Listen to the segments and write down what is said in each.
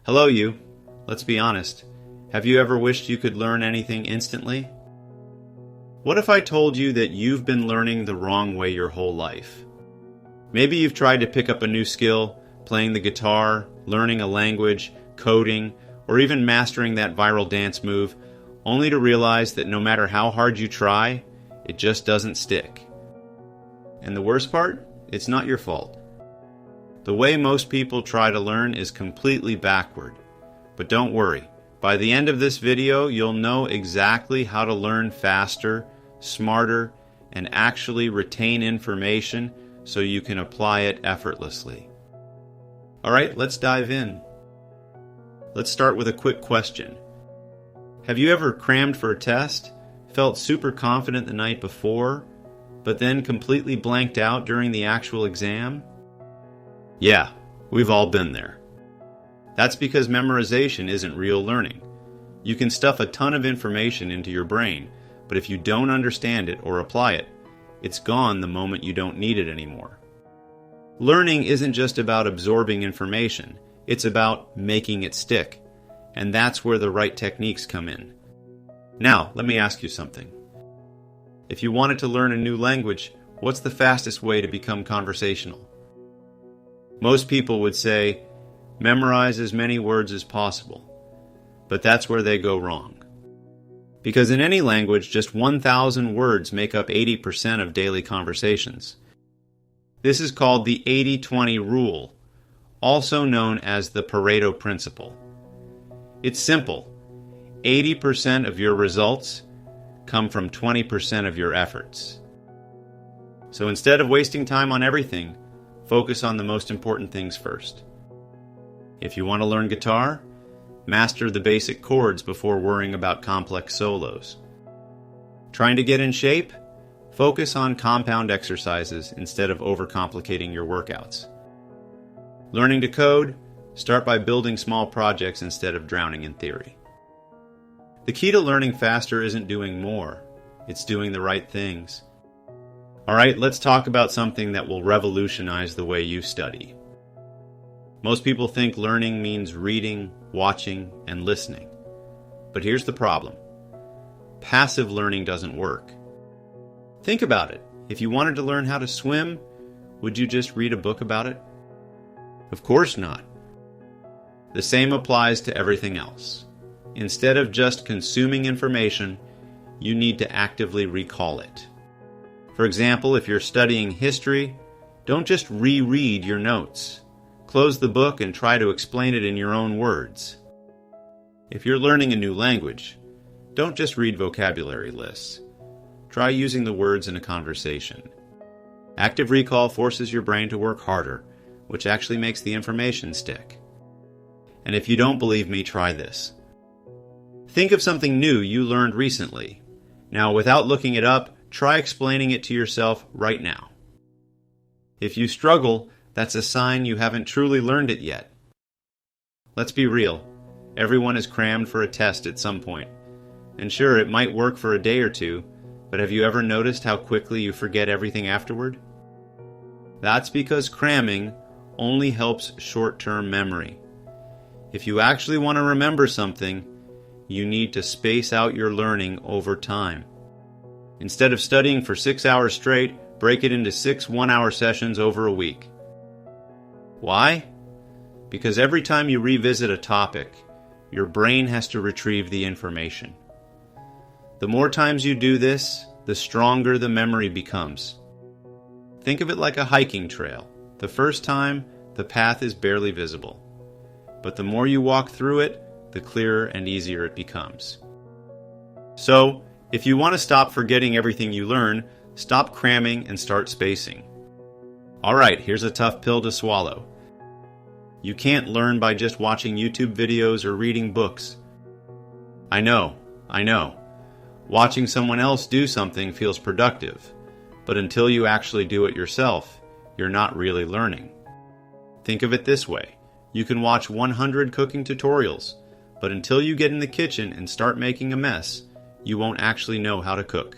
Hello, you. Let's be honest. Have you ever wished you could learn anything instantly? What if I told you that you've been learning the wrong way your whole life? Maybe you've tried to pick up a new skill, playing the guitar, learning a language, coding, or even mastering that viral dance move, only to realize that no matter how hard you try, it just doesn't stick. And the worst part? It's not your fault. The way most people try to learn is completely backward. But don't worry, by the end of this video, you'll know exactly how to learn faster, smarter, and actually retain information so you can apply it effortlessly. Alright, let's dive in. Let's start with a quick question. Have you ever crammed for a test, felt super confident the night before, but then completely blanked out during the actual exam? Yeah, we've all been there. That's because memorization isn't real learning. You can stuff a ton of information into your brain, but if you don't understand it or apply it, it's gone the moment you don't need it anymore. Learning isn't just about absorbing information, it's about making it stick. And that's where the right techniques come in. Now, let me ask you something. If you wanted to learn a new language, what's the fastest way to become conversational? Most people would say, memorize as many words as possible. But that's where they go wrong. Because in any language, just 1,000 words make up 80% of daily conversations. This is called the 80-20 rule, also known as the Pareto principle. It's simple. 80% of your results come from 20% of your efforts. So instead of wasting time on everything, focus on the most important things first. If you want to learn guitar, master the basic chords before worrying about complex solos. Trying to get in shape? Focus on compound exercises instead of overcomplicating your workouts. Learning to code? Start by building small projects instead of drowning in theory. The key to learning faster isn't doing more, it's doing the right things. Alright, let's talk about something that will revolutionize the way you study. Most people think learning means reading, watching, and listening. But here's the problem. Passive learning doesn't work. Think about it. If you wanted to learn how to swim, would you just read a book about it? Of course not. The same applies to everything else. Instead of just consuming information, you need to actively recall it. For example, if you're studying history, don't just reread your notes. Close the book and try to explain it in your own words. If you're learning a new language, don't just read vocabulary lists. Try using the words in a conversation. Active recall forces your brain to work harder, which actually makes the information stick. And if you don't believe me, try this. Think of something new you learned recently. Now, without looking it up, try explaining it to yourself right now. If you struggle, that's a sign you haven't truly learned it yet. Let's be real. Everyone is crammed for a test at some point. And sure, it might work for a day or two, but have you ever noticed how quickly you forget everything afterward? That's because cramming only helps short-term memory. If you actually want to remember something, you need to space out your learning over time. Instead of studying for 6 hours straight, break it into 6 one-hour sessions over a week. Why? Because every time you revisit a topic, your brain has to retrieve the information. The more times you do this, the stronger the memory becomes. Think of it like a hiking trail. The first time, the path is barely visible. But the more you walk through it, the clearer and easier it becomes. So, if you want to stop forgetting everything you learn, stop cramming and start spacing. Alright, here's a tough pill to swallow. You can't learn by just watching YouTube videos or reading books. I know. Watching someone else do something feels productive, but until you actually do it yourself, you're not really learning. Think of it this way. You can watch 100 cooking tutorials, but until you get in the kitchen and start making a mess, you won't actually know how to cook.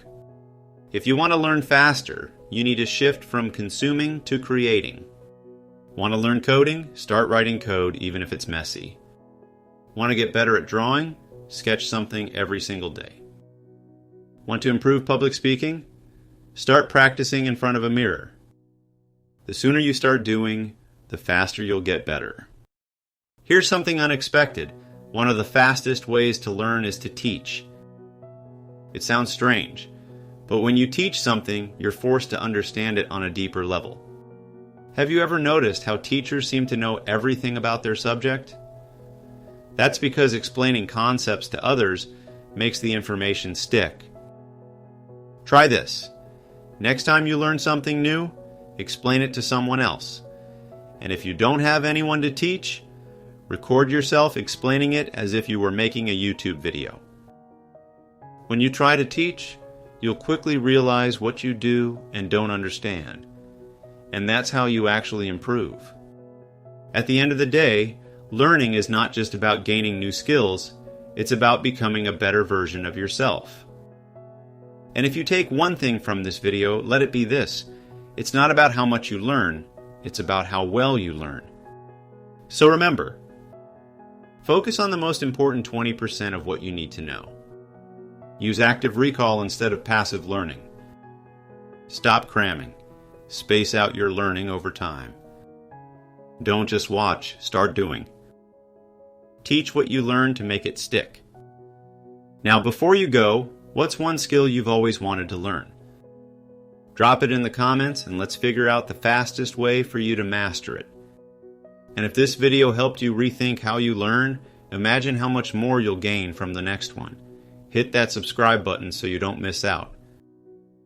If you want to learn faster, you need to shift from consuming to creating. Want to learn coding? Start writing code even if it's messy. Want to get better at drawing? Sketch something every single day. Want to improve public speaking? Start practicing in front of a mirror. The sooner you start doing, the faster you'll get better. Here's something unexpected. One of the fastest ways to learn is to teach. It sounds strange, but when you teach something, you're forced to understand it on a deeper level. Have you ever noticed how teachers seem to know everything about their subject? That's because explaining concepts to others makes the information stick. Try this. Next time you learn something new, explain it to someone else. And if you don't have anyone to teach, record yourself explaining it as if you were making a YouTube video. When you try to teach, you'll quickly realize what you do and don't understand. And that's how you actually improve. At the end of the day, learning is not just about gaining new skills, it's about becoming a better version of yourself. And if you take one thing from this video, let it be this. It's not about how much you learn, it's about how well you learn. So remember, focus on the most important 20% of what you need to know. Use active recall instead of passive learning. Stop cramming. Space out your learning over time. Don't just watch, start doing. Teach what you learn to make it stick. Now, before you go, what's one skill you've always wanted to learn? Drop it in the comments and let's figure out the fastest way for you to master it. And if this video helped you rethink how you learn, imagine how much more you'll gain from the next one. Hit that subscribe button so you don't miss out.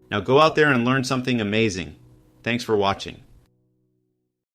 Now go out there and learn something amazing. Thanks for watching.